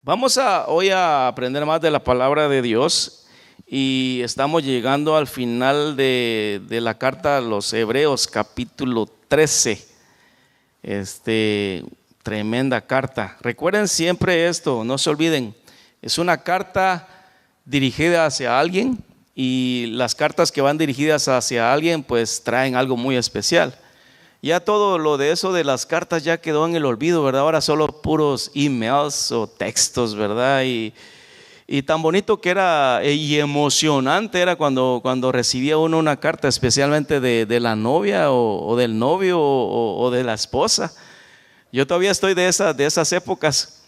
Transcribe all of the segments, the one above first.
Vamos hoy a aprender más de la palabra de Dios y estamos llegando al final de la carta a los Hebreos, capítulo 13. Tremenda carta. Recuerden siempre esto, no se olviden, es una carta dirigida hacia alguien y las cartas que van dirigidas hacia alguien pues traen algo muy especial. Ya todo lo de eso de las cartas ya quedó en el olvido, ¿verdad? Ahora solo puros emails o textos, ¿verdad? Y tan bonito que era y emocionante era cuando recibía uno una carta, especialmente de la novia o del novio o de la esposa. Yo todavía estoy de esas épocas,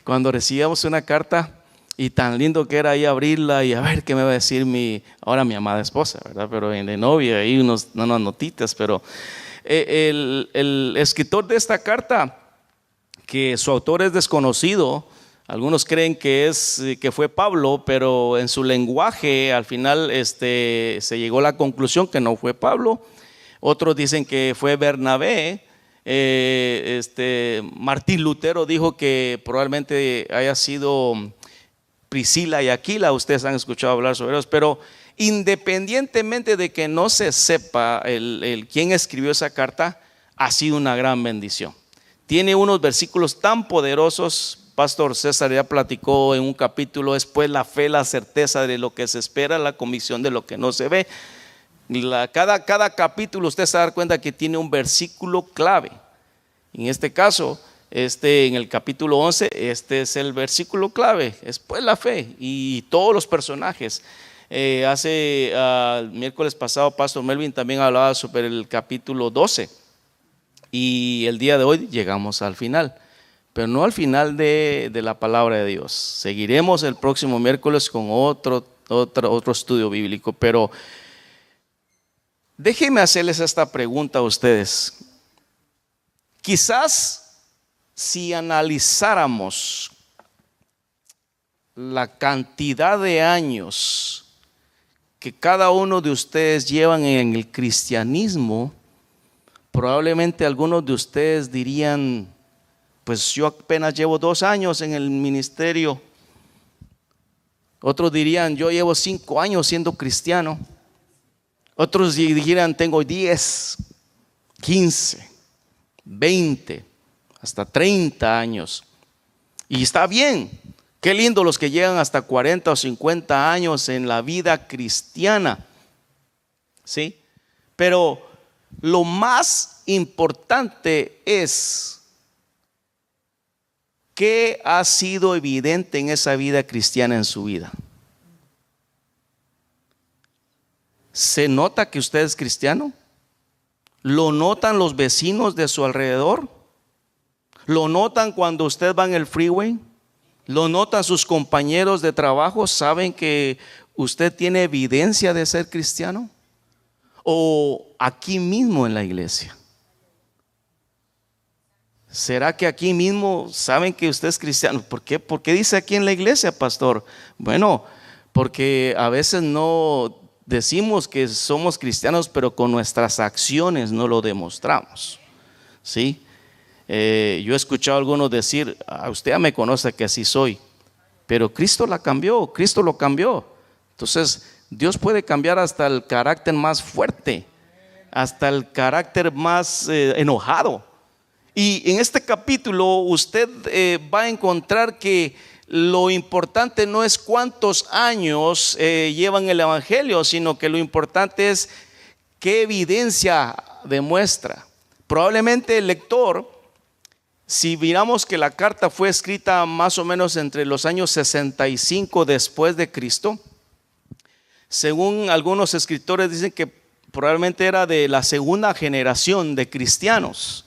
cuando recibíamos una carta y tan lindo que era ahí abrirla y a ver qué me va a decir ahora mi amada esposa, ¿verdad? Pero de novia ahí unas notitas, pero el escritor de esta carta, que su autor es desconocido, algunos creen que fue Pablo, pero en su lenguaje al final se llegó a la conclusión que no fue Pablo. Otros dicen que fue Bernabé. Martín Lutero dijo que probablemente haya sido Priscila y Aquila. Ustedes han escuchado hablar sobre ellos, pero independientemente de que no se sepa quién escribió esa carta, ha sido una gran bendición. Tiene unos versículos tan poderosos. Pastor César ya platicó en un capítulo después: la fe, la certeza de lo que se espera, la convicción de lo que no se ve. Cada capítulo usted se va a dar cuenta que tiene un versículo clave. En este caso, en el capítulo 11, este es el versículo clave, es pues la fe y todos los personajes. El miércoles pasado Pastor Melvin también hablaba sobre el capítulo 12 y el día de hoy llegamos al final, pero no al final de la palabra de Dios. Seguiremos el próximo miércoles con otro estudio bíblico, pero déjenme hacerles esta pregunta a ustedes. Quizás si analizáramos la cantidad de años que cada uno de ustedes llevan en el cristianismo, probablemente algunos de ustedes dirían: pues yo apenas llevo 2 años en el ministerio. Otros dirían: yo llevo 5 años siendo cristiano. Otros dirían: tengo 10, 15, 20, hasta 30 años. Y está bien. Qué lindo los que llegan hasta 40 o 50 años en la vida cristiana, ¿sí? Pero lo más importante es qué ha sido evidente en esa vida cristiana en su vida. ¿Se nota que usted es cristiano? ¿Lo notan los vecinos de su alrededor? ¿Lo notan cuando usted va en el freeway? ¿Lo notan sus compañeros de trabajo? ¿Saben que usted tiene evidencia de ser cristiano? ¿O aquí mismo en la iglesia? ¿Será que aquí mismo saben que usted es cristiano? ¿Por qué? ¿Por qué dice aquí en la iglesia, pastor? Bueno, porque a veces no decimos que somos cristianos, pero con nuestras acciones no lo demostramos, ¿sí? Yo he escuchado a algunos decir: usted ya me conoce que así soy, pero Cristo lo cambió. Entonces Dios puede cambiar hasta el carácter más fuerte, hasta el carácter más enojado. Y en este capítulo usted va a encontrar que lo importante no es cuántos años llevan el evangelio, sino que lo importante es qué evidencia demuestra. Probablemente el lector, si miramos que la carta fue escrita más o menos entre los años 65 después de Cristo, según algunos escritores dicen que probablemente era de la segunda generación de cristianos.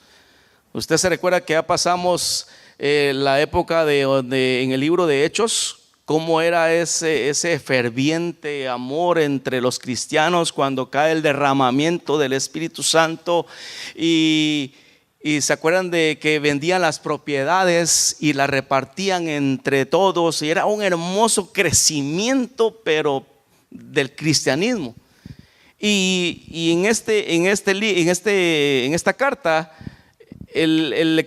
Usted se recuerda que ya pasamos la época en el libro de Hechos, cómo era ese ferviente amor entre los cristianos cuando cae el derramamiento del Espíritu Santo y se acuerdan de que vendían las propiedades y las repartían entre todos, y era un hermoso crecimiento, pero del cristianismo. Y en esta carta el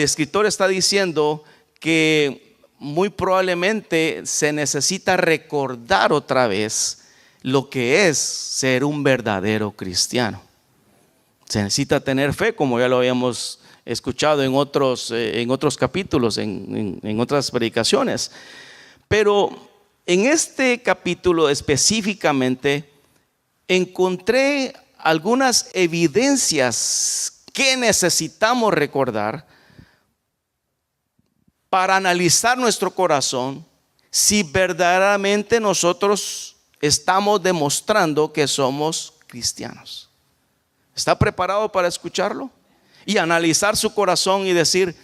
escritor está diciendo que muy probablemente se necesita recordar otra vez lo que es ser un verdadero cristiano. Se necesita tener fe, como ya lo habíamos escuchado en otros capítulos, en otras predicaciones. Pero en este capítulo específicamente encontré algunas evidencias que necesitamos recordar para analizar nuestro corazón si verdaderamente nosotros estamos demostrando que somos cristianos. ¿Está preparado para escucharlo? Y analizar su corazón y decir,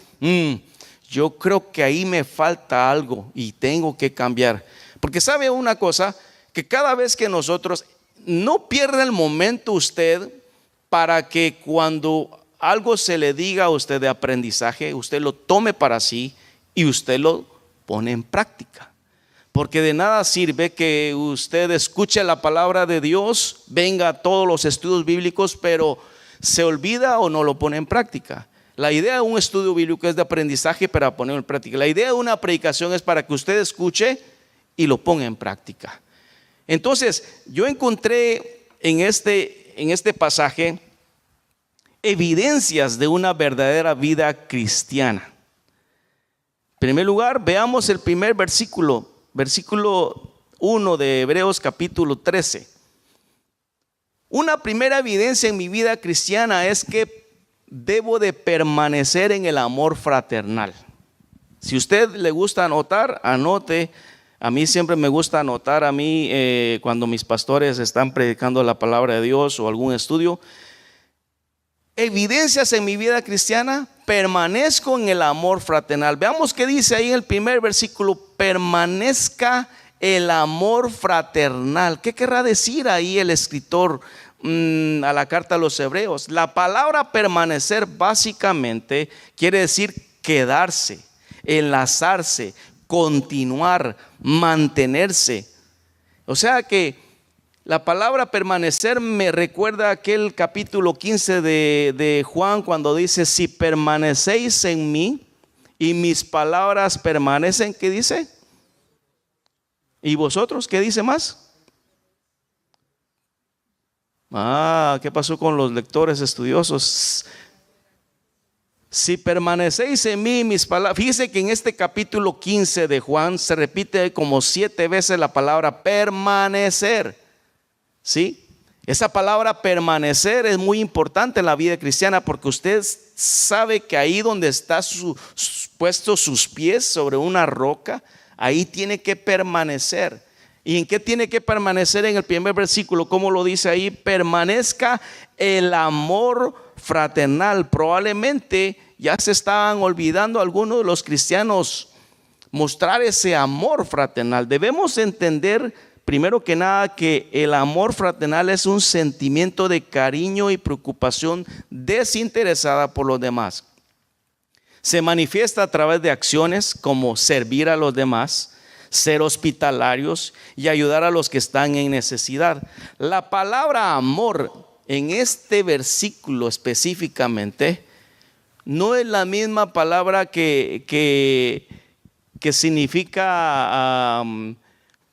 yo creo que ahí me falta algo y tengo que cambiar. Porque sabe una cosa, que cada vez que nosotros, no pierda el momento usted para que cuando algo se le diga a usted de aprendizaje, usted lo tome para sí y usted lo pone en práctica. Porque de nada sirve que usted escuche la palabra de Dios, venga a todos los estudios bíblicos, pero se olvida o no lo pone en práctica. La idea de un estudio bíblico es de aprendizaje para ponerlo en práctica. La idea de una predicación es para que usted escuche y lo ponga en práctica. Entonces, yo encontré en este pasaje evidencias de una verdadera vida cristiana. En primer lugar, veamos el primer versículo 1 de Hebreos capítulo 13. Una primera evidencia en mi vida cristiana es que debo de permanecer en el amor fraternal. Si a usted le gusta anotar, anote. A mí siempre me gusta anotar, cuando mis pastores están predicando la palabra de Dios o algún estudio. Evidencias en mi vida cristiana, permanezco en el amor fraternal. Veamos qué dice ahí en el primer versículo: permanezca el amor fraternal. ¿Qué querrá decir ahí el escritor a la carta a los Hebreos? La palabra permanecer básicamente quiere decir quedarse, enlazarse, continuar, mantenerse. O sea que la palabra permanecer me recuerda aquel capítulo 15 de Juan, cuando dice: si permanecéis en mí y mis palabras permanecen, ¿qué dice? ¿Y vosotros qué dice más? ¿Qué pasó con los lectores estudiosos? Si permanecéis en mí, mis palabras. Fíjese que en este capítulo 15 de Juan se repite como 7 veces la palabra permanecer. ¿Sí? Esa palabra permanecer es muy importante en la vida cristiana, porque usted sabe que ahí donde está puesto sus pies sobre una roca, ahí tiene que permanecer. ¿Y en qué tiene que permanecer? En el primer versículo, ¿cómo lo dice ahí? Permanezca el amor fraternal. Probablemente ya se estaban olvidando algunos de los cristianos mostrar ese amor fraternal. Debemos entender primero que nada que el amor fraternal es un sentimiento de cariño y preocupación desinteresada por los demás. Se manifiesta a través de acciones como servir a los demás, ser hospitalarios y ayudar a los que están en necesidad. La palabra amor en este versículo específicamente no es la misma palabra que significa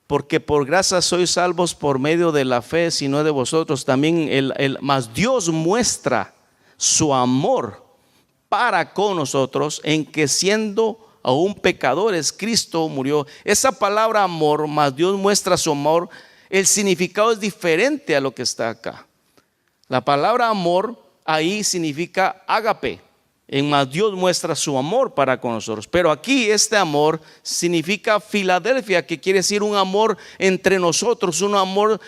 porque por gracia sois salvos por medio de la fe, sino de vosotros. También mas Dios muestra su amor para con nosotros en que siendo aún pecadores, Cristo murió. Esa palabra amor, mas Dios muestra su amor, el significado es diferente a lo que está acá. La palabra amor ahí significa ágape. En más Dios muestra su amor para con nosotros. Pero aquí este amor significa Filadelfia, que quiere decir un amor entre nosotros, un amor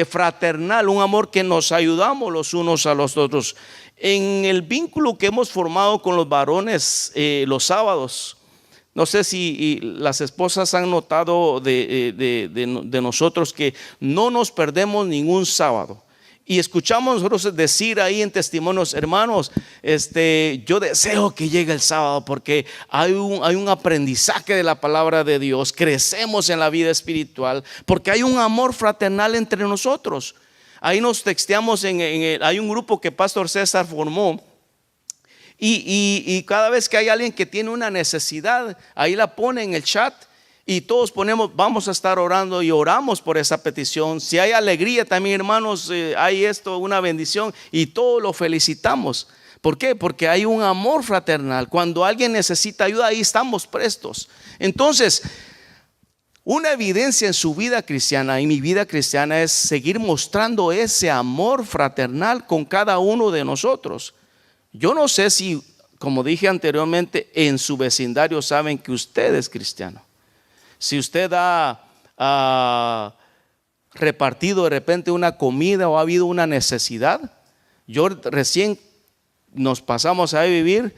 fraternal, un amor que nos ayudamos los unos a los otros. En el vínculo que hemos formado con los varones los sábados, no sé si las esposas han notado de nosotros que no nos perdemos ningún sábado. Y escuchamos nosotros decir ahí en testimonios: hermanos, yo deseo que llegue el sábado porque hay un aprendizaje de la palabra de Dios, crecemos en la vida espiritual, porque hay un amor fraternal entre nosotros. Ahí nos texteamos hay un grupo que Pastor César formó, Y cada vez que hay alguien que tiene una necesidad, ahí la pone en el chat y todos ponemos, vamos a estar orando y oramos por esa petición. Si hay alegría también, hermanos, hay esto, una bendición y todos lo felicitamos. ¿Por qué? Porque hay un amor fraternal. Cuando alguien necesita ayuda, ahí estamos prestos. Entonces, una evidencia en su vida cristiana y mi vida cristiana es seguir mostrando ese amor fraternal con cada uno de nosotros. Yo no sé si, como dije anteriormente, en su vecindario saben que usted es cristiano. Si usted ha repartido de repente una comida o ha habido una necesidad. Yo recién nos pasamos a vivir,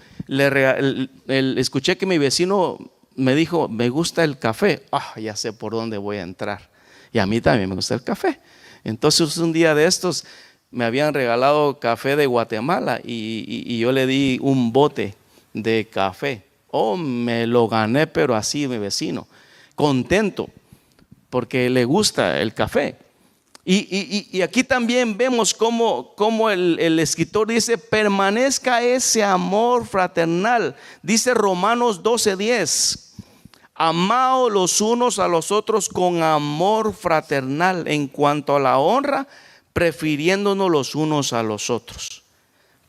escuché que mi vecino me dijo, me gusta el café. Ya sé por dónde voy a entrar. Y a mí también me gusta el café. Entonces un día de estos me habían regalado café de Guatemala y yo le di un bote de café. Me lo gané, pero así mi vecino, contento, porque le gusta el café. Y aquí también vemos cómo el escritor dice, permanezca ese amor fraternal. Dice Romanos 12:10, amaos los unos a los otros con amor fraternal, en cuanto a la honra, prefiriéndonos los unos a los otros.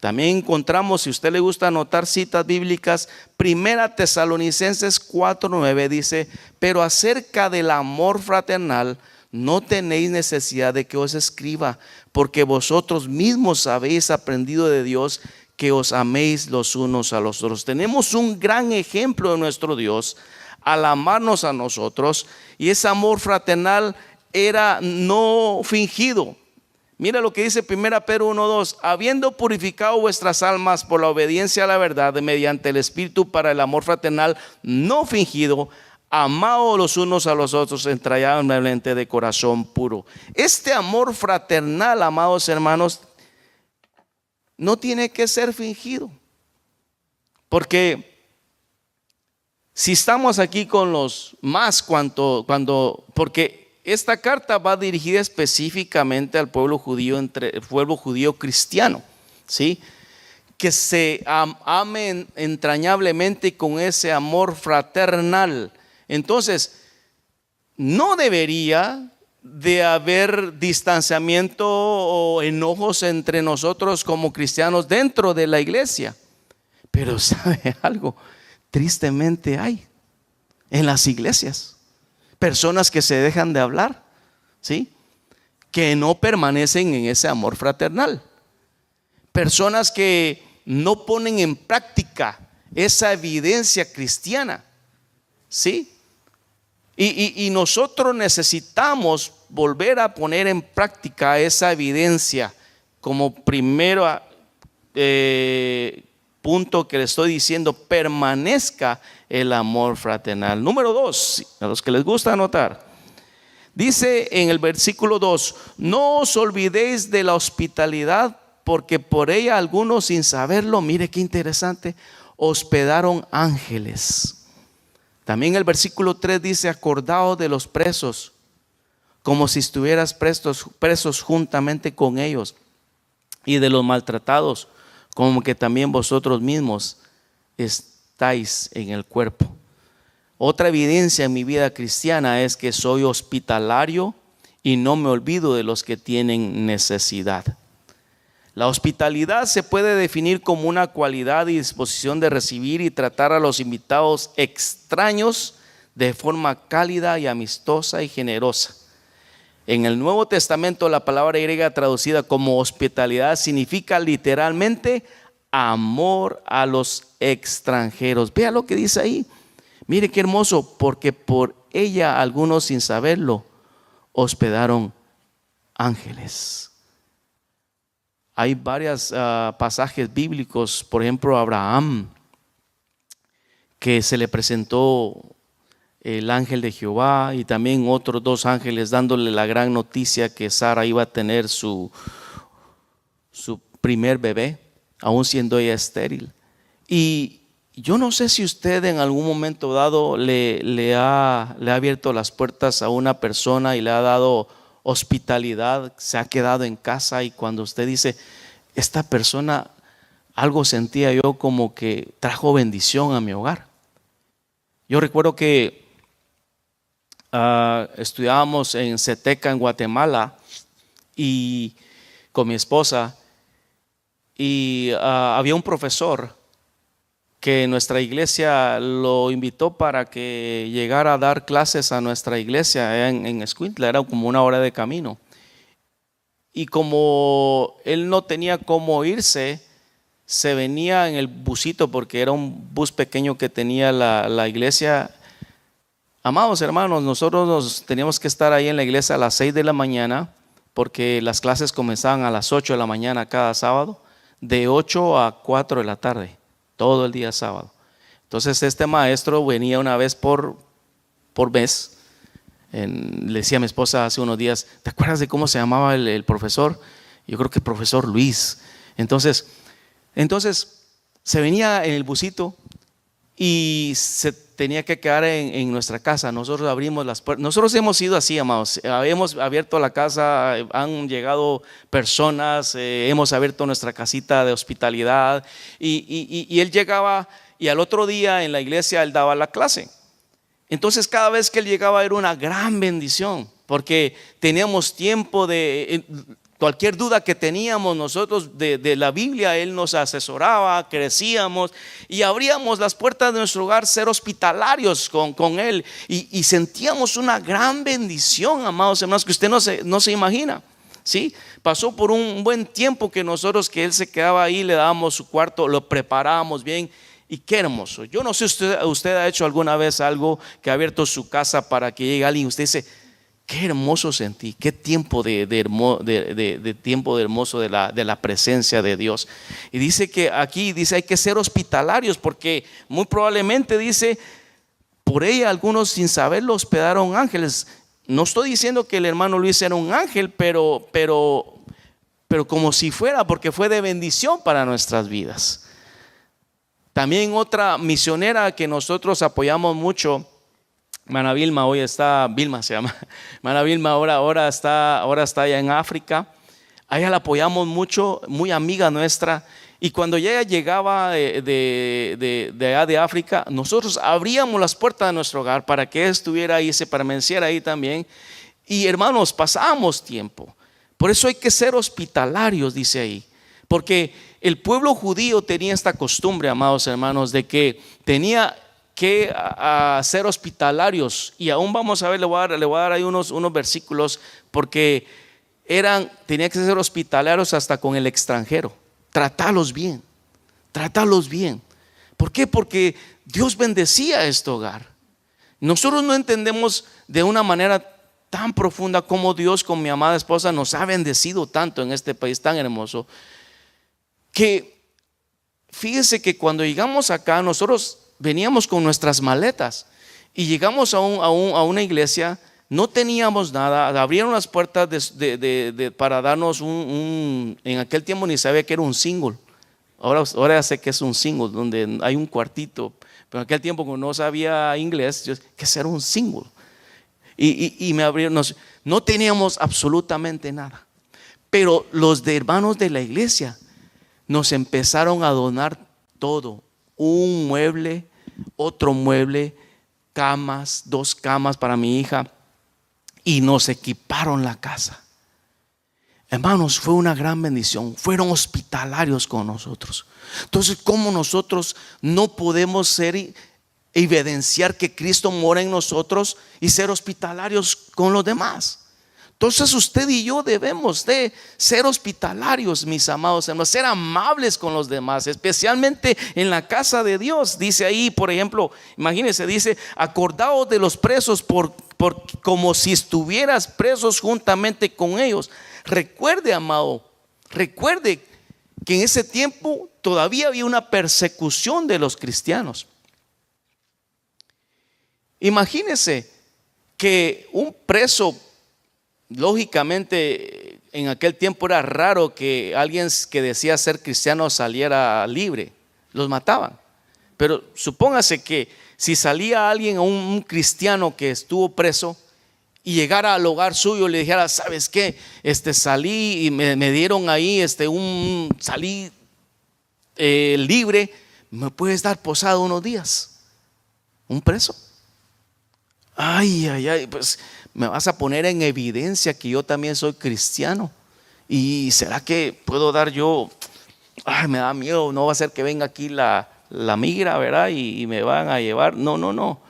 También encontramos, si a usted le gusta anotar citas bíblicas, 1 Tesalonicenses 4:9 dice, pero acerca del amor fraternal no tenéis necesidad de que os escriba, porque vosotros mismos habéis aprendido de Dios que os améis los unos a los otros. Tenemos un gran ejemplo de nuestro Dios al amarnos a nosotros, y ese amor fraternal era no fingido. Mira lo que dice 1 Pedro 1:2, habiendo purificado vuestras almas por la obediencia a la verdad mediante el Espíritu para el amor fraternal no fingido, amaos los unos a los otros entrañablemente de corazón puro. Este amor fraternal, amados hermanos, no tiene que ser fingido, porque si estamos aquí con los más porque esta carta va dirigida específicamente al pueblo judío, el pueblo judío cristiano, ¿sí? Que se amen entrañablemente con ese amor fraternal. Entonces, no debería de haber distanciamiento o enojos entre nosotros como cristianos dentro de la iglesia. Pero ¿sabe algo? Tristemente hay en las iglesias personas que se dejan de hablar, ¿sí? Que no permanecen en ese amor fraternal. Personas que no ponen en práctica esa evidencia cristiana, ¿sí? Y nosotros necesitamos volver a poner en práctica esa evidencia como primero punto que le estoy diciendo, permanezca el amor fraternal. Número 2, a los que les gusta anotar, dice en el versículo 2, no os olvidéis de la hospitalidad, porque por ella algunos sin saberlo, mire qué interesante, hospedaron ángeles. También el versículo 3 dice, acordaos de los presos, como si estuvieras presos juntamente con ellos, y de los maltratados, como que también vosotros mismos estáis en el cuerpo. Otra evidencia en mi vida cristiana es que soy hospitalario y no me olvido de los que tienen necesidad. La hospitalidad se puede definir como una cualidad y disposición de recibir y tratar a los invitados extraños de forma cálida y amistosa y generosa. En el Nuevo Testamento la palabra griega traducida como hospitalidad significa literalmente amor a los extranjeros. Vea lo que dice ahí. Mire qué hermoso, porque por ella algunos sin saberlo hospedaron ángeles. Hay varios pasajes bíblicos, por ejemplo Abraham, que se le presentó el ángel de Jehová, y también otros 2 ángeles dándole la gran noticia que Sara iba a tener su primer bebé, aún siendo ella estéril. Y yo no sé si usted en algún momento dado le ha abierto las puertas a una persona y le ha dado hospitalidad, se ha quedado en casa, y cuando usted dice, esta persona algo sentía yo como que trajo bendición a mi hogar. Yo recuerdo que estudiábamos en Ceteca, en Guatemala, y con mi esposa, y había un profesor que nuestra iglesia lo invitó para que llegara a dar clases a nuestra iglesia en Escuintla. Era como una hora de camino. Y como él no tenía cómo irse, se venía en el busito, porque era un bus pequeño que tenía la iglesia. Amados hermanos, nosotros teníamos que estar ahí en la iglesia a las 6 de la mañana, porque las clases comenzaban a las 8 de la mañana cada sábado, de 8 a 4 de la tarde, todo el día sábado. Entonces este maestro venía una vez por mes. Le decía a mi esposa hace unos días, ¿te acuerdas de cómo se llamaba el profesor? Yo creo que el profesor Luis. Entonces se venía en el busito y se tenía que quedar en nuestra casa. Nosotros abrimos las puertas. Nosotros hemos sido así, amados. Hemos abierto la casa, han llegado personas, hemos abierto nuestra casita de hospitalidad, y él llegaba, y al otro día en la iglesia él daba la clase. Entonces cada vez que él llegaba era una gran bendición, porque teníamos tiempo de cualquier duda que teníamos nosotros de la Biblia, él nos asesoraba, crecíamos y abríamos las puertas de nuestro hogar, ser hospitalarios con él, y sentíamos una gran bendición, amados hermanos, que usted no se imagina. ¿Sí? Pasó por un buen tiempo que él se quedaba ahí, le dábamos su cuarto, lo preparábamos bien. Y qué hermoso. Yo no sé si usted ha hecho alguna vez algo, que ha abierto su casa para que llegue alguien y usted dice, qué hermoso sentí, qué tiempo de hermoso de la presencia de Dios. Y dice que aquí dice hay que ser hospitalarios, porque muy probablemente dice, por ella algunos sin saberlo hospedaron ángeles. No estoy diciendo que el hermano Luis era un ángel, pero como si fuera, porque fue de bendición para nuestras vidas. También otra misionera que nosotros apoyamos mucho, Mana Vilma, hoy está, Vilma se llama, Mana Vilma ahora está allá en África. A ella la apoyamos mucho, muy amiga nuestra. Y cuando ella llegaba de allá de África, nosotros abríamos las puertas de nuestro hogar para que ella estuviera ahí, se permaneciera ahí también. Y hermanos, pasábamos tiempo. Por eso hay que ser hospitalarios, dice ahí. Porque el pueblo judío tenía esta costumbre, amados hermanos, de que tenía que ser hospitalarios. Y aún vamos a ver, le voy a dar ahí unos versículos, porque tenía que ser hospitalarios hasta con el extranjero. Tratarlos bien. ¿Por qué? Porque Dios bendecía este hogar. Nosotros no entendemos de una manera tan profunda cómo Dios con mi amada esposa nos ha bendecido tanto en este país tan hermoso, que fíjese que cuando llegamos acá, nosotros veníamos con nuestras maletas y llegamos a una iglesia, no teníamos nada, abrieron las puertas para darnos en aquel tiempo ni sabía que era un single. Ahora ya sé que es un single, donde hay un cuartito, pero en aquel tiempo cuando no sabía inglés, yo, ¿qué será un single? Y me abrieron, no teníamos absolutamente nada, pero los hermanos de la iglesia nos empezaron a donar todo, un mueble, otro mueble, camas, 2 camas para mi hija, y nos equiparon la casa. Hermanos, fue una gran bendición, fueron hospitalarios con nosotros. Entonces, ¿cómo nosotros no podemos ser evidenciar que Cristo mora en nosotros y ser hospitalarios con los demás? Entonces usted y yo debemos de ser hospitalarios, mis amados hermanos, ser amables con los demás, especialmente en la casa de Dios. Dice ahí, por ejemplo, imagínense, dice, acordaos de los presos como si estuvieras presos juntamente con ellos. Recuerde, amado, recuerde que en ese tiempo todavía había una persecución de los cristianos. Imagínense que un preso, lógicamente en aquel tiempo era raro que alguien que decía ser cristiano saliera libre, los mataban. Pero supóngase que si salía alguien, un cristiano que estuvo preso, y llegara al hogar suyo y le dijera, ¿sabes qué? Salí y me dieron ahí salí libre, me puedes dar posado unos días. Un preso. Ay, ay, ay, pues me vas a poner en evidencia que yo también soy cristiano. ¿Y será que puedo dar yo? Ay, me da miedo, no va a ser que venga aquí la migra, ¿verdad? Y me van a llevar. No, no, no.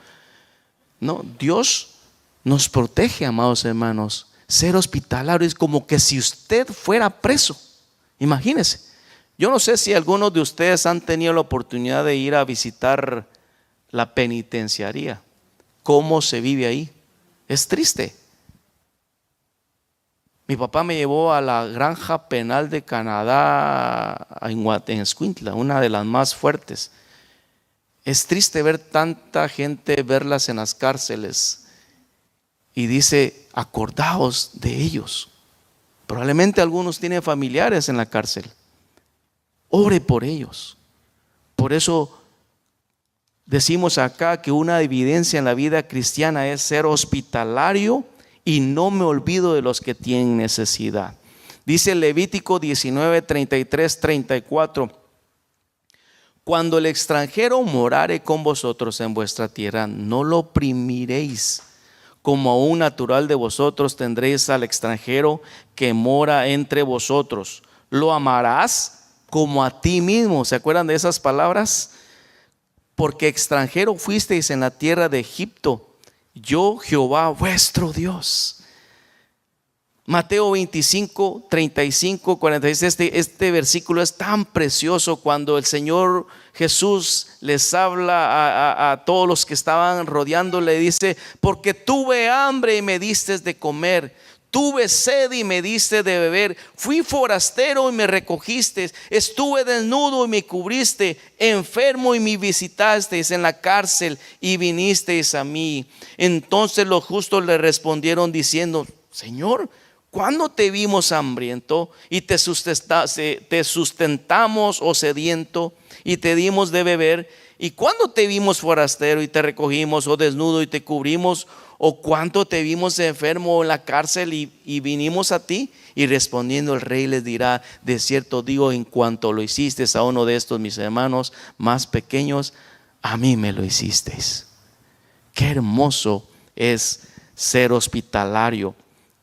No, Dios nos protege, amados hermanos. Ser hospitalario es como que si usted fuera preso. Imagínese. Yo no sé si algunos de ustedes han tenido la oportunidad de ir a visitar la penitenciaría. ¿Cómo se vive ahí? Es triste. Mi papá me llevó a la granja penal de Canadá en Escuintla, una de las más fuertes. Es triste ver tanta gente, verlas en las cárceles. Y dice, acordaos de ellos. Probablemente algunos tienen familiares en la cárcel. Ore por ellos. Por eso decimos acá que una evidencia en la vida cristiana es ser hospitalario y no me olvido de los que tienen necesidad. Dice Levítico 19, 33, 34. Cuando el extranjero morare con vosotros en vuestra tierra, no lo oprimiréis. Como a un natural de vosotros tendréis al extranjero que mora entre vosotros. Lo amarás como a ti mismo. ¿Se acuerdan de esas palabras? Porque extranjero fuisteis en la tierra de Egipto, yo Jehová vuestro Dios. Mateo 25, 35, 46. Este versículo es tan precioso cuando el Señor Jesús les habla a todos los que estaban rodeando. Le dice, porque tuve hambre y me diste de comer, tuve sed y me diste de beber, fui forastero y me recogiste, estuve desnudo y me cubriste, enfermo y me visitasteis, en la cárcel y vinisteis a mí. Entonces los justos le respondieron diciendo, Señor, ¿cuándo te vimos hambriento y te sustentamos o sediento y te dimos de beber? ¿Y cuándo te vimos forastero y te recogimos, o desnudo y te cubrimos? ¿O cuánto te vimos enfermo en la cárcel y vinimos a ti? Y respondiendo el rey les dirá, de cierto digo, en cuanto lo hiciste a uno de estos mis hermanos más pequeños, a mí me lo hicisteis. Qué hermoso es ser hospitalario,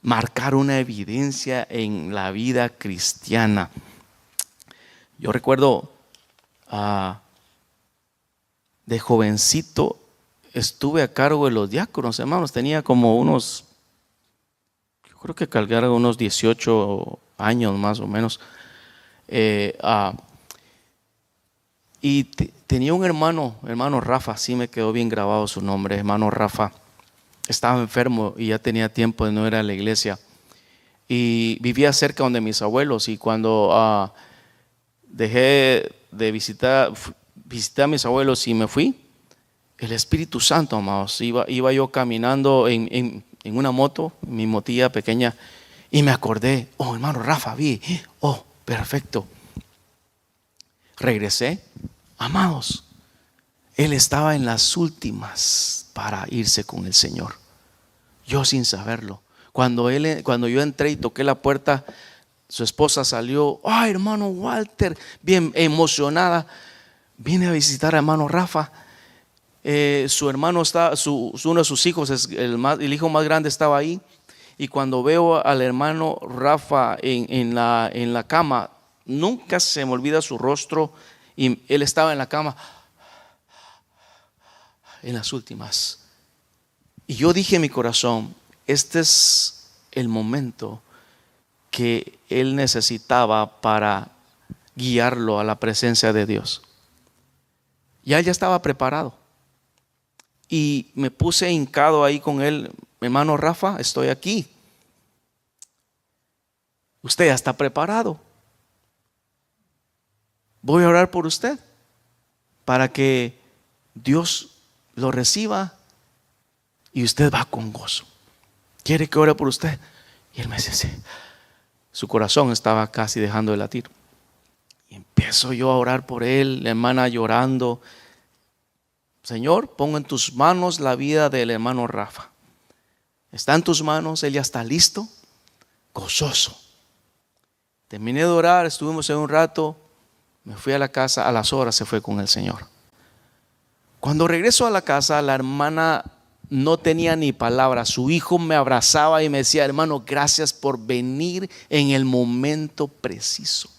marcar una evidencia en la vida cristiana. Yo recuerdo de jovencito estuve a cargo de los diáconos, hermanos. Tenía como unos, yo creo que cargaron unos 18 años más o menos. Y tenía un hermano Rafa, sí me quedó bien grabado su nombre, hermano Rafa. Estaba enfermo y ya tenía tiempo de no ir a la iglesia. Y vivía cerca donde mis abuelos. Y cuando dejé de visité a mis abuelos y me fui, el Espíritu Santo, amados, iba yo caminando en una moto, en mi motilla pequeña, y me acordé, oh hermano Rafa, oh perfecto. Regresé, amados, él estaba en las últimas para irse con el Señor, yo sin saberlo. Cuando yo entré y toqué la puerta, su esposa salió, ay hermano Walter, bien emocionada. Vine a visitar a hermano Rafa. Su hermano uno de sus hijos, el hijo más grande, estaba ahí. Y cuando veo al hermano Rafa en la cama, nunca se me olvida su rostro. Y él estaba en la cama, en las últimas. Y yo dije en mi corazón, este es el momento que él necesitaba para guiarlo a la presencia de Dios. Ya estaba preparado. Y me puse hincado ahí con él. Hermano Rafa, estoy aquí. Usted ya está preparado. Voy a orar por usted para que Dios lo reciba y usted va con gozo. ¿Quiere que ore por usted? Y él me dice, sí. Su corazón estaba casi dejando de latir. Y empiezo yo a orar por él, la hermana llorando. Señor, pongo en tus manos la vida del hermano Rafa. Está en tus manos, él ya está listo, gozoso. Terminé de orar, estuvimos en un rato. Me fui a la casa, a las horas se fue con el Señor. Cuando regreso a la casa, la hermana no tenía ni palabras. Su hijo me abrazaba y me decía: hermano, gracias por venir en el momento preciso.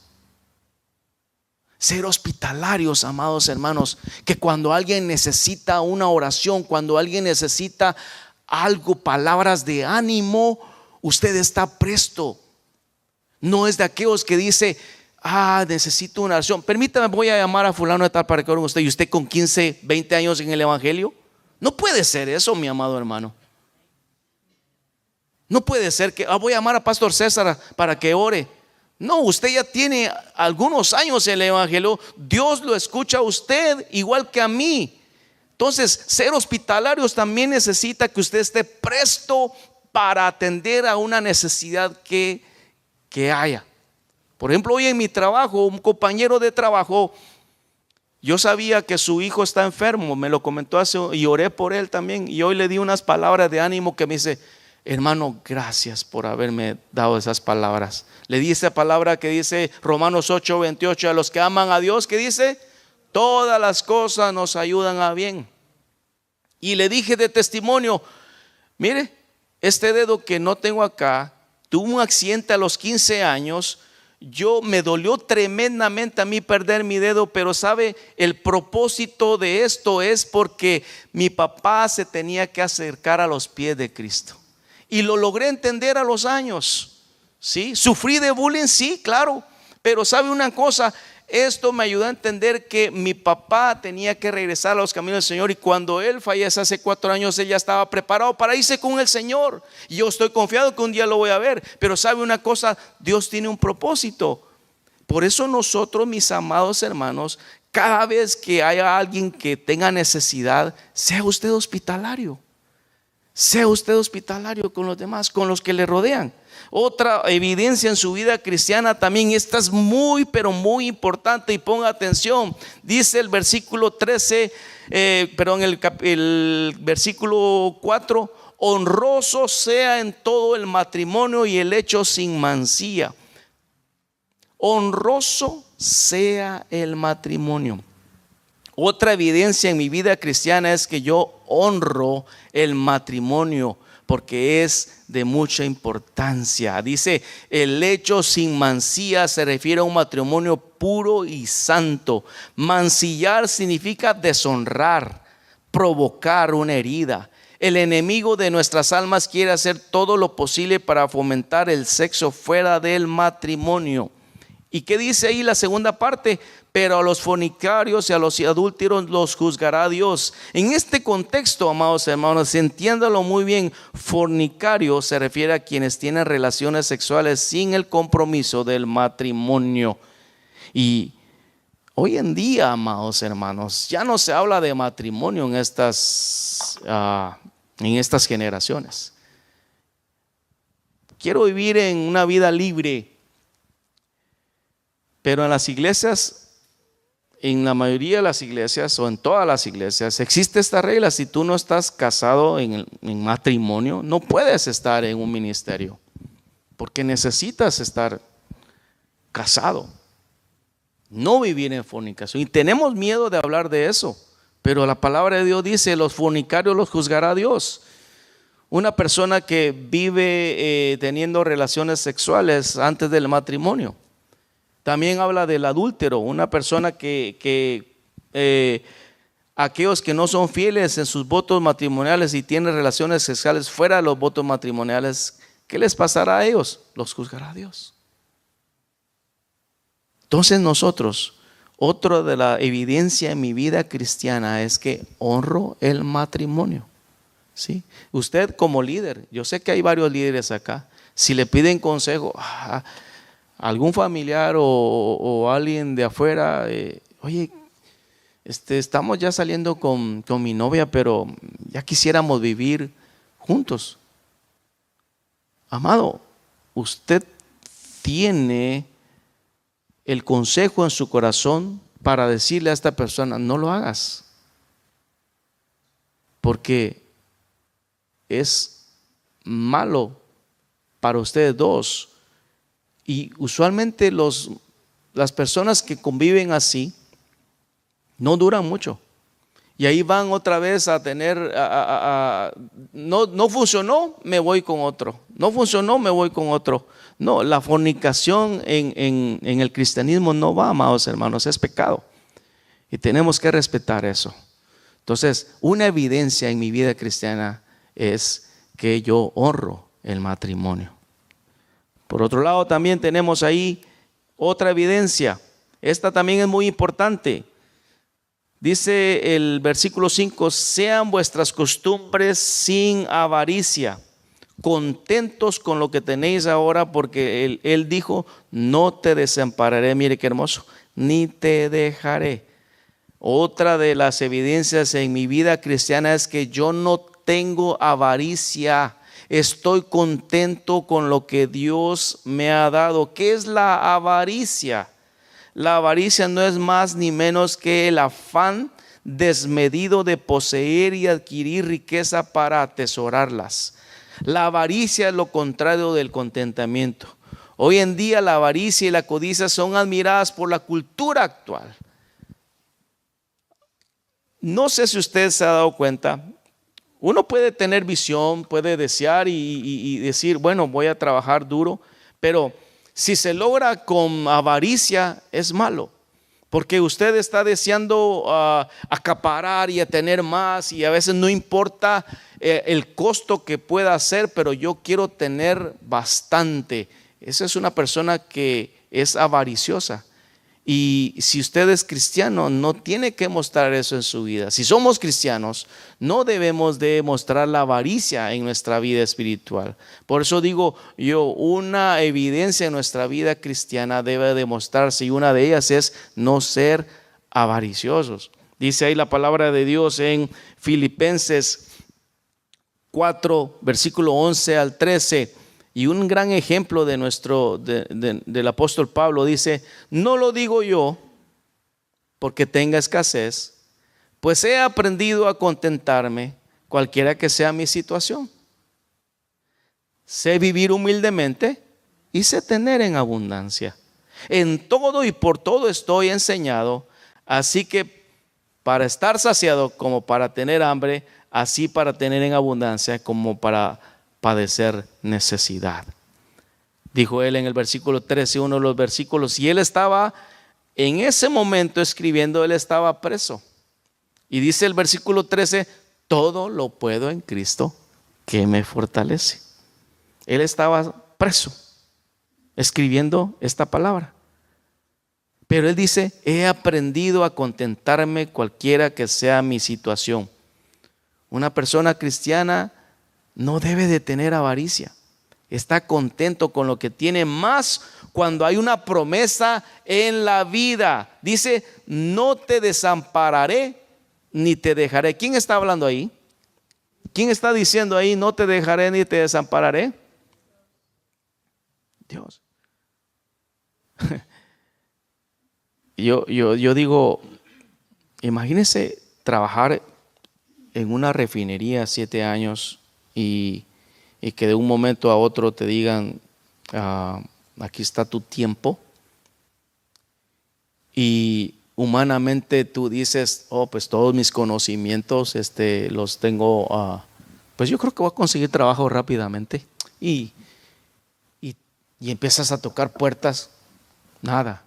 Ser hospitalarios, amados hermanos, que cuando alguien necesita una oración, cuando alguien necesita algo, palabras de ánimo, usted está presto. No es de aquellos que dice: necesito una oración. Permítame, voy a llamar a fulano de tal para que ore con usted. Y usted con 15, 20 años en el evangelio. No puede ser eso, mi amado hermano. No puede ser que voy a llamar a Pastor César para que ore. No, usted ya tiene algunos años en el evangelio. Dios lo escucha a usted igual que a mí. Entonces, ser hospitalarios también necesita que usted esté presto para atender a una necesidad que haya. Por ejemplo, hoy en mi trabajo, un compañero de trabajo, yo sabía que su hijo está enfermo, me lo comentó y oré por él también. Y hoy le di unas palabras de ánimo que me dice: hermano, gracias por haberme dado esas palabras. Le di esa palabra que dice Romanos 8:28, a los que aman a Dios, que dice: todas las cosas nos ayudan a bien. Y le dije de testimonio: mire, este dedo que no tengo acá, tuvo un accidente a los 15 años. Me dolió tremendamente a mí perder mi dedo, pero sabe, el propósito de esto es porque mi papá se tenía que acercar a los pies de Cristo. Y lo logré entender a los años. ¿Sí? Sufrí de bullying, sí, claro. Pero sabe una cosa, esto me ayudó a entender que mi papá tenía que regresar a los caminos del Señor. Y cuando él fallece hace 4 años, él ya estaba preparado para irse con el Señor. Y yo estoy confiado que un día lo voy a ver. Pero sabe una cosa, Dios tiene un propósito. Por eso nosotros, mis amados hermanos, cada vez que haya alguien que tenga necesidad, sea usted hospitalario. Sea usted hospitalario con los demás, con los que le rodean. Otra evidencia en su vida cristiana también, esta es muy pero muy importante, y ponga atención. Dice el versículo 13, el versículo 4: honroso sea en todo el matrimonio y el hecho sin mancilla. Honroso sea el matrimonio. Otra evidencia en mi vida cristiana es que yo honro el matrimonio porque es de mucha importancia. Dice: el hecho sin mancilla se refiere a un matrimonio puro y santo. Mancillar significa deshonrar, provocar una herida. El enemigo de nuestras almas quiere hacer todo lo posible para fomentar el sexo fuera del matrimonio. ¿Y qué dice ahí la segunda parte? Pero a los fornicarios y a los adúlteros los juzgará Dios. En este contexto, amados hermanos, entiéndalo muy bien. Fornicario se refiere a quienes tienen relaciones sexuales sin el compromiso del matrimonio. Y hoy en día, amados hermanos, ya no se habla de matrimonio en estas generaciones. Quiero vivir en una vida libre. Pero en las iglesias, en la mayoría de las iglesias o en todas las iglesias, existe esta regla: si tú no estás casado en matrimonio, no puedes estar en un ministerio, porque necesitas estar casado, no vivir en fornicación. Y tenemos miedo de hablar de eso, pero la palabra de Dios dice: los fornicarios los juzgará Dios. Una persona que vive teniendo relaciones sexuales antes del matrimonio. También habla del adúltero, una persona aquellos que no son fieles en sus votos matrimoniales y tienen relaciones sexuales fuera de los votos matrimoniales, ¿qué les pasará a ellos? Los juzgará Dios. Entonces nosotros, otra de la evidencia en mi vida cristiana es que honro el matrimonio. ¿Sí? Usted como líder, yo sé que hay varios líderes acá, si le piden consejo, algún familiar o alguien de afuera, oye, estamos ya saliendo con mi novia, pero ya quisiéramos vivir juntos. Amado, usted tiene el consejo en su corazón para decirle a esta persona: no lo hagas, porque es malo para ustedes dos. Y usualmente los las personas que conviven así no duran mucho. Y ahí van otra vez a tener, no funcionó, me voy con otro. No funcionó, me voy con otro. No, la fornicación en el cristianismo no va, amados hermanos, es pecado. Y tenemos que respetar eso. Entonces, una evidencia en mi vida cristiana es que yo honro el matrimonio. Por otro lado, también tenemos ahí otra evidencia. Esta también es muy importante. Dice el versículo 5, sean vuestras costumbres sin avaricia, contentos con lo que tenéis ahora, porque él dijo, no te desampararé, mire qué hermoso, ni te dejaré. Otra de las evidencias en mi vida cristiana es que yo no tengo avaricia, estoy contento con lo que Dios me ha dado. ¿Qué es la avaricia? La avaricia no es más ni menos que el afán desmedido de poseer y adquirir riqueza para atesorarlas. La avaricia es lo contrario del contentamiento. Hoy en día la avaricia y la codicia son admiradas por la cultura actual. No sé si usted se ha dado cuenta, uno puede tener visión, puede desear y decir, bueno, voy a trabajar duro, pero si se logra con avaricia es malo, porque usted está deseando acaparar y a tener más, y a veces no importa el costo que pueda hacer, pero yo quiero tener bastante. Esa es una persona que es avariciosa. Y si usted es cristiano, no tiene que mostrar eso en su vida. Si somos cristianos, no debemos de mostrar la avaricia en nuestra vida espiritual. Por eso digo yo, una evidencia en nuestra vida cristiana debe demostrarse, y una de ellas es no ser avariciosos. Dice ahí la palabra de Dios en Filipenses 4, versículo 11 al 13. Y un gran ejemplo de del apóstol Pablo dice, no lo digo yo porque tenga escasez, pues he aprendido a contentarme cualquiera que sea mi situación. Sé vivir humildemente y sé tener en abundancia. En todo y por todo estoy enseñado, así que para estar saciado como para tener hambre, así para tener en abundancia como para padecer necesidad. Dijo él en el versículo 13, uno de los versículos, y él estaba en ese momento escribiendo, él estaba preso. Y dice el versículo 13, todo lo puedo en Cristo que me fortalece. Él estaba preso, escribiendo esta palabra. Pero él dice, he aprendido a contentarme cualquiera que sea mi situación. Una persona cristiana no debe de tener avaricia. Está contento con lo que tiene, más cuando hay una promesa en la vida. Dice, no te desampararé ni te dejaré. ¿Quién está hablando ahí? ¿Quién está diciendo ahí, no te dejaré ni te desampararé? Dios. Yo digo, imagínense trabajar en una refinería 7 años y que de un momento a otro te digan, aquí está tu tiempo, y humanamente tú dices, oh, pues todos mis conocimientos los tengo, pues yo creo que voy a conseguir trabajo rápidamente, y empiezas a tocar puertas, nada.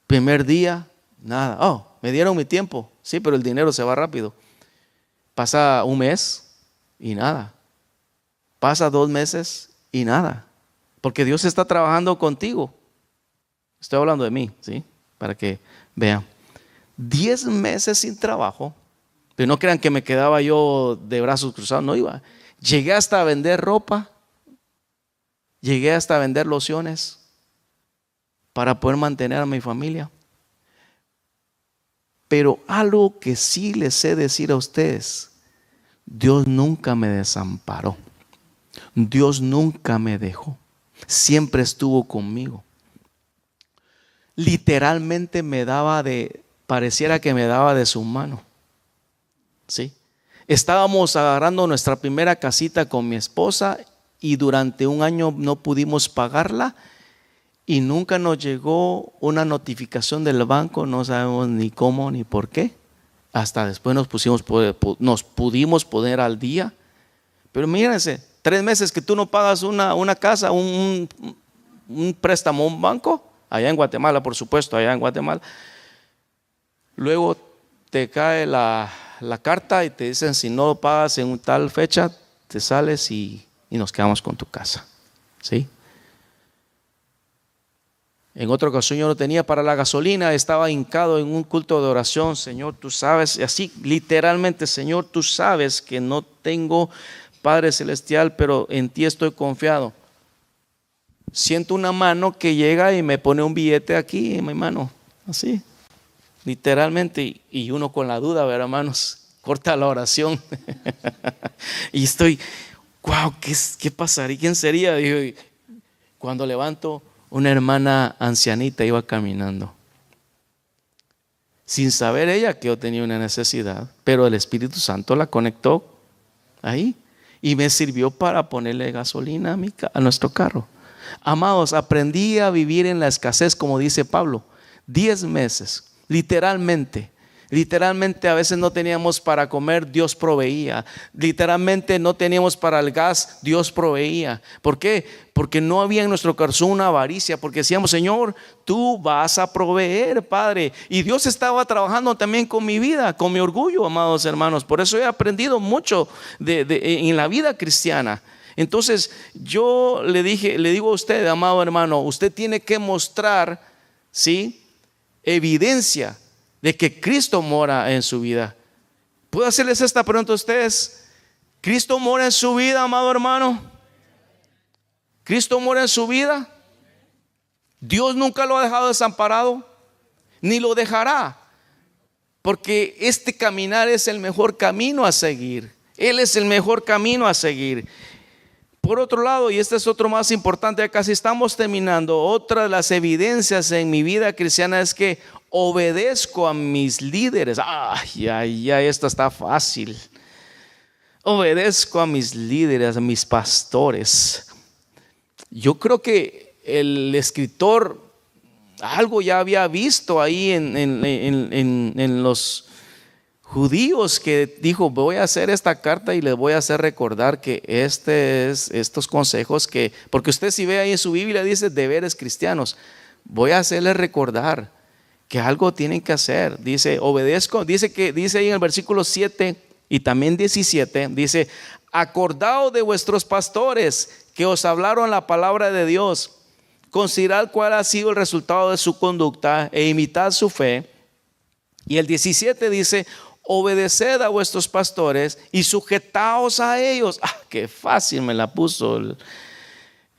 Primer día, nada. Oh, me dieron mi tiempo, sí, pero el dinero se va rápido. Pasa un mes y nada. Pasa 2 meses y nada. Porque Dios está trabajando contigo. Estoy hablando de mí, ¿sí? Para que vean. 10 meses sin trabajo. Pero no crean que me quedaba yo de brazos cruzados. No iba. Llegué hasta a vender ropa. Llegué hasta a vender lociones para poder mantener a mi familia. Pero algo que sí les sé decir a ustedes, Dios nunca me desamparó. Dios nunca me dejó. Siempre estuvo conmigo. Literalmente pareciera que me daba de su mano. ¿Sí? Estábamos agarrando nuestra primera casita con mi esposa y durante un año no pudimos pagarla. y nunca nos llegó una notificación del banco, no sabemos ni cómo ni por qué. Hasta después nos pudimos poner al día. Pero mírense, 3 meses que tú no pagas una casa, un préstamo a un banco, allá en Guatemala, por supuesto, allá en Guatemala. Luego te cae la carta y te dicen, si no pagas en tal fecha, te sales y nos quedamos con tu casa. ¿Sí? En otra ocasión yo no tenía para la gasolina, estaba hincado en un culto de oración. Señor, tú sabes, así literalmente, Señor, tú sabes que no tengo Padre Celestial, pero en ti estoy confiado. Siento una mano que llega y me pone un billete aquí en mi mano, así, literalmente, y uno con la duda, ¿verdad, hermanos? Corta la oración y estoy, wow, ¿qué pasaría? ¿Quién sería? Digo, cuando levanto, una hermana ancianita iba caminando, sin saber ella que yo tenía una necesidad, pero el Espíritu Santo la conectó ahí y me sirvió para ponerle gasolina a nuestro carro. Amados, aprendí a vivir en la escasez, como dice Pablo, 10 meses, literalmente a veces no teníamos para comer, Dios proveía. Literalmente no teníamos para el gas, Dios proveía. ¿Por qué? Porque no había en nuestro corazón una avaricia, porque decíamos, Señor, tú vas a proveer, Padre. Y Dios estaba trabajando también con mi vida, con mi orgullo, amados hermanos. Por eso he aprendido mucho en la vida cristiana. Entonces yo le digo a usted, amado hermano, usted tiene que mostrar, ¿sí?, evidencia de que Cristo mora en su vida. ¿Puedo hacerles esta pregunta a ustedes? ¿Cristo mora en su vida, amado hermano? ¿Cristo mora en su vida? Dios nunca lo ha dejado desamparado, ni lo dejará, porque este caminar es el mejor camino a seguir. Él es el mejor camino a seguir. Por otro lado, y este es otro más importante, ya casi estamos terminando, otra de las evidencias en mi vida cristiana es que obedezco a mis líderes. Esta está fácil. Obedezco a mis líderes, a mis pastores. Yo creo que el escritor algo ya había visto ahí en los judíos, que dijo, voy a hacer esta carta y les voy a hacer recordar que estos consejos porque usted si ve ahí en su Biblia dice deberes cristianos, voy a hacerles recordar que algo tienen que hacer. Dice, obedezco, dice ahí en el versículo 7 y también 17, dice, acordaos de vuestros pastores que os hablaron la palabra de Dios, considerad cuál ha sido el resultado de su conducta e imitad su fe. Y el 17 dice, obedeced a vuestros pastores y sujetaos a ellos. Qué fácil me la puso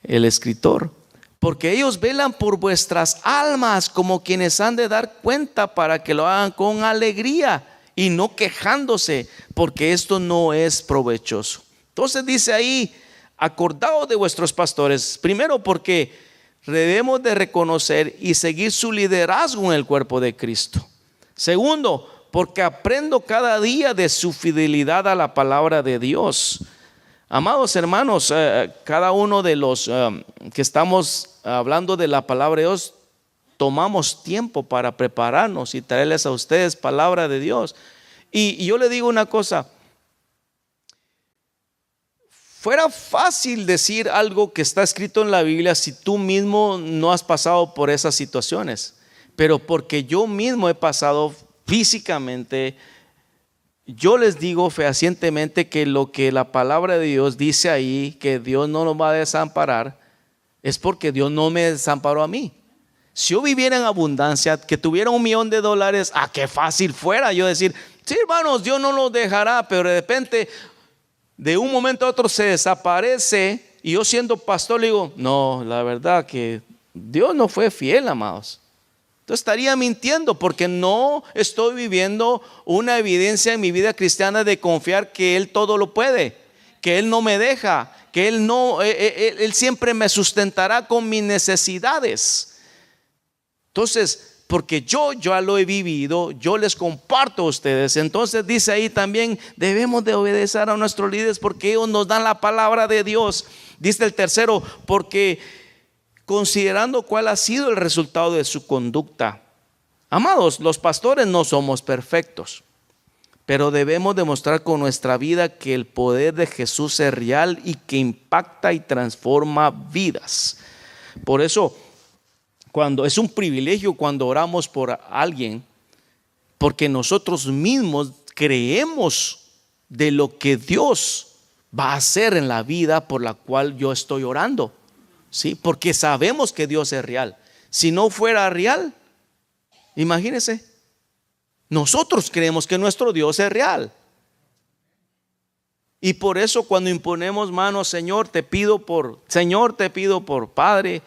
el escritor. Porque ellos velan por vuestras almas como quienes han de dar cuenta, para que lo hagan con alegría y no quejándose, porque esto no es provechoso. Entonces dice ahí, acordaos de vuestros pastores. Primero, porque debemos de reconocer y seguir su liderazgo en el cuerpo de Cristo. Segundo, porque aprendo cada día de su fidelidad a la palabra de Dios. Amados hermanos, cada uno de los que estamos hablando de la palabra de Dios, tomamos tiempo para prepararnos y traerles a ustedes palabra de Dios. Y yo le digo una cosa, fuera fácil decir algo que está escrito en la Biblia si tú mismo no has pasado por esas situaciones, pero porque yo mismo he pasado físicamente, yo les digo fehacientemente que lo que la palabra de Dios dice ahí, que Dios no nos va a desamparar, es porque Dios no me desamparó a mí. Si yo viviera en abundancia, que tuviera $1 millón, qué fácil fuera yo decir, sí, hermanos, Dios no nos dejará, pero de repente, de un momento a otro se desaparece, y yo siendo pastor le digo, no, la verdad que Dios no fue fiel, amados. Entonces estaría mintiendo, porque no estoy viviendo una evidencia en mi vida cristiana de confiar que Él todo lo puede, que Él no me deja, que Él siempre me sustentará con mis necesidades. Entonces, porque yo ya lo he vivido, yo les comparto a ustedes. Entonces dice ahí también, debemos de obedecer a nuestros líderes porque ellos nos dan la palabra de Dios. Dice el tercero, porque considerando cuál ha sido el resultado de su conducta. Amados, los pastores no somos perfectos, pero debemos demostrar con nuestra vida que el poder de Jesús es real y que impacta y transforma vidas. Por eso, cuando es un privilegio cuando oramos por alguien, porque nosotros mismos creemos de lo que Dios va a hacer en la vida por la cual yo estoy orando, ¿sí? Porque sabemos que Dios es real. Si no fuera real, imagínense, nosotros creemos que nuestro Dios es real. Y por eso cuando imponemos manos, Señor, te pido por Padre.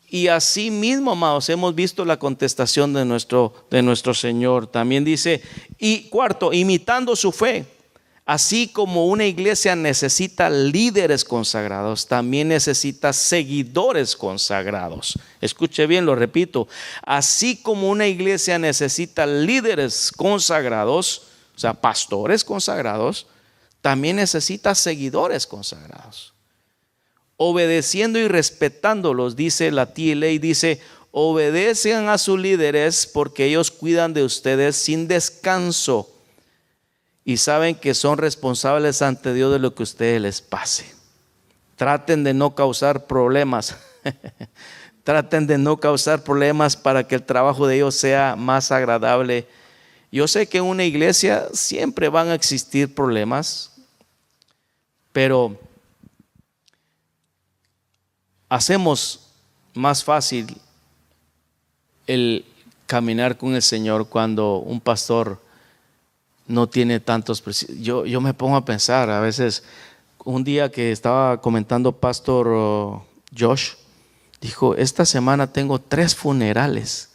Y así mismo, amados, hemos visto la contestación de nuestro Señor. También dice, y cuarto, imitando su fe. Así como una iglesia necesita líderes consagrados, también necesita seguidores consagrados. Escuche bien, lo repito. Así como una iglesia necesita líderes consagrados, o sea, pastores consagrados, también necesita seguidores consagrados. Obedeciendo y respetándolos, dice la TLA, dice, obedecen a sus líderes porque ellos cuidan de ustedes sin descanso y saben que son responsables ante Dios de lo que a ustedes les pase. Traten de no causar problemas. Traten de no causar problemas para que el trabajo de ellos sea más agradable. Yo sé que en una iglesia siempre van a existir problemas, pero hacemos más fácil el caminar con el Señor cuando un pastor no tiene tantos. Yo me pongo a pensar a veces, un día que estaba comentando pastor Josh, dijo, esta semana tengo 3 funerales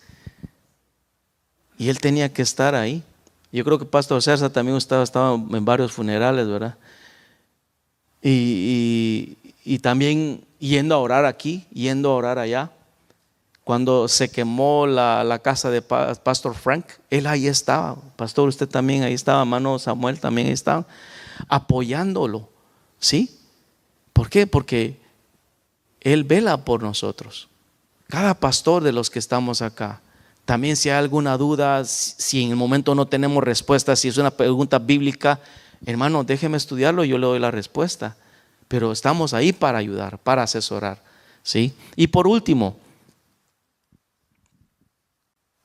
y él tenía que estar ahí. Yo creo que pastor Cerza también estaba en varios funerales, ¿verdad? Y también yendo a orar aquí, yendo a orar allá. Cuando se quemó la casa de pastor Frank, él ahí estaba. Pastor, usted también ahí estaba. Hermano Samuel también ahí estaba, apoyándolo. ¿Sí? ¿Por qué? Porque él vela por nosotros. Cada pastor de los que estamos acá. También si hay alguna duda, si en el momento no tenemos respuesta, si es una pregunta bíblica, hermano, déjeme estudiarlo, yo le doy la respuesta. Pero estamos ahí para ayudar, para asesorar. ¿Sí? Y por último,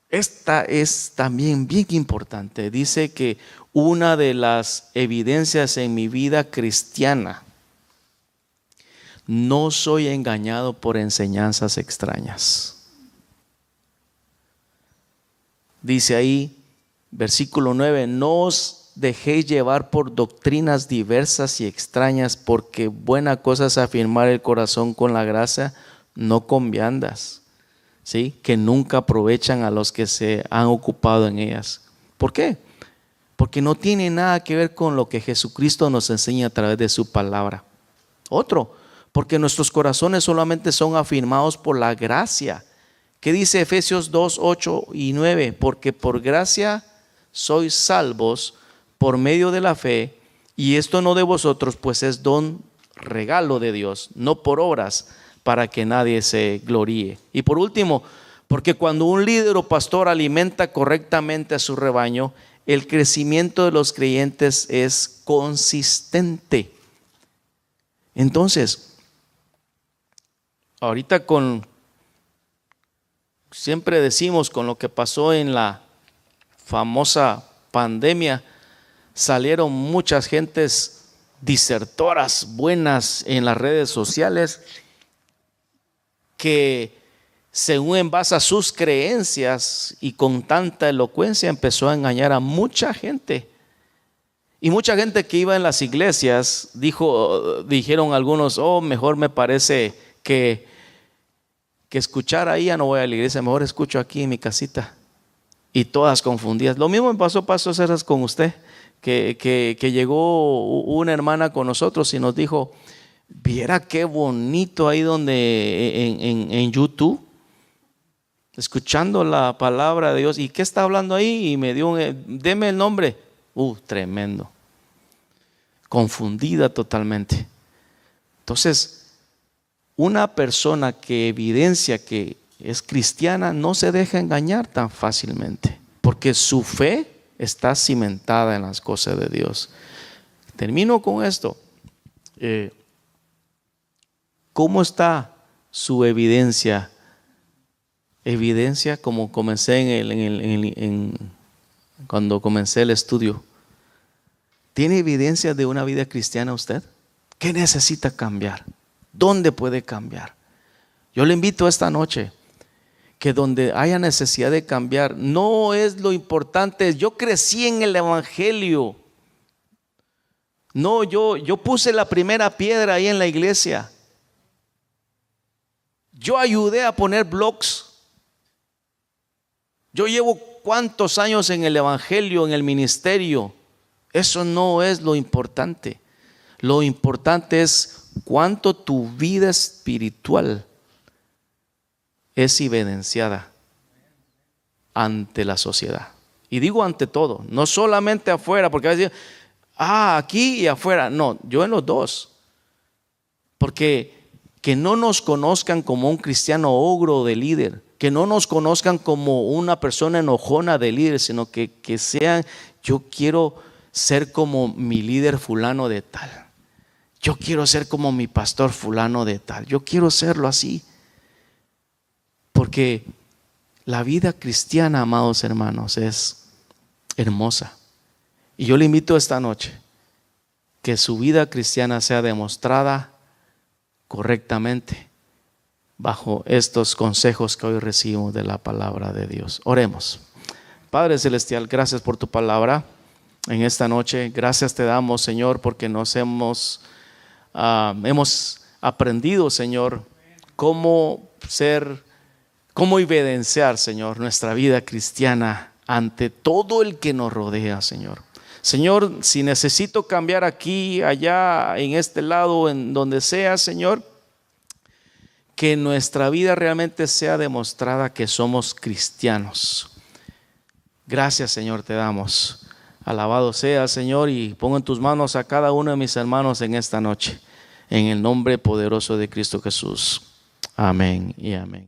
esta es también bien importante. Dice que una de las evidencias en mi vida cristiana, no soy engañado por enseñanzas extrañas. Dice ahí, versículo 9, no os dejéis llevar por doctrinas diversas y extrañas, porque buena cosa es afirmar el corazón con la gracia, no con viandas. ¿Sí? Que nunca aprovechan a los que se han ocupado en ellas. ¿Por qué? Porque no tiene nada que ver con lo que Jesucristo nos enseña a través de su palabra. Otro, porque nuestros corazones solamente son afirmados por la gracia. ¿Qué dice Efesios 2, 8 y 9? Porque por gracia sois salvos por medio de la fe, y esto no de vosotros, pues es don, regalo de Dios, no por obras, para que nadie se gloríe. Y por último, porque cuando un líder o pastor alimenta correctamente a su rebaño, el crecimiento de los creyentes es consistente. Entonces, ahorita siempre decimos con lo que pasó en la famosa pandemia, salieron muchas gentes disertoras buenas en las redes sociales que según en base a sus creencias y con tanta elocuencia empezó a engañar a mucha gente. Y mucha gente que iba en las iglesias dijeron algunos, mejor me parece que escuchar ahí, ya no voy a la iglesia, mejor escucho aquí en mi casita. Y todas confundidas. Lo mismo me pasó, pastor Cerras, con usted, que llegó una hermana con nosotros y nos dijo, viera qué bonito ahí donde en YouTube, escuchando la palabra de Dios. ¿Y qué está hablando ahí? Y me dio deme el nombre. Tremendo. Confundida totalmente. Entonces, una persona que evidencia que es cristiana no se deja engañar tan fácilmente, porque su fe está cimentada en las cosas de Dios. Termino con esto. ¿Cómo está su evidencia? Evidencia, como comencé cuando comencé el estudio. ¿Tiene evidencia de una vida cristiana usted? ¿Qué necesita cambiar? ¿Dónde puede cambiar? Yo le invito esta noche que donde haya necesidad de cambiar, no es lo importante. Yo crecí en el evangelio. No, yo puse la primera piedra ahí en la iglesia. Yo ayudé a poner blogs. Yo llevo cuántos años en el evangelio, en el ministerio. Eso no es lo importante. Lo importante es cuánto tu vida espiritual es evidenciada ante la sociedad. Y digo ante todo, no solamente afuera, porque a veces aquí y afuera. No, yo en los dos. Porque que no nos conozcan como un cristiano ogro de líder, que no nos conozcan como una persona enojona de líder, sino que sean, yo quiero ser como mi líder fulano de tal. Yo quiero ser como mi pastor fulano de tal. Yo quiero serlo así. Porque la vida cristiana, amados hermanos, es hermosa. Y yo le invito esta noche que su vida cristiana sea demostrada correctamente bajo estos consejos que hoy recibimos de la palabra de Dios. Oremos. Padre Celestial, gracias por tu palabra en esta noche. Gracias te damos, Señor, porque nos hemos aprendido, Señor, cómo evidenciar, Señor, nuestra vida cristiana ante todo el que nos rodea, Señor. Señor, si necesito cambiar aquí, allá, en este lado, en donde sea, Señor, que nuestra vida realmente sea demostrada que somos cristianos. Gracias, Señor, te damos. Alabado sea, Señor, y pongo en tus manos a cada uno de mis hermanos en esta noche, en el nombre poderoso de Cristo Jesús. Amén y amén.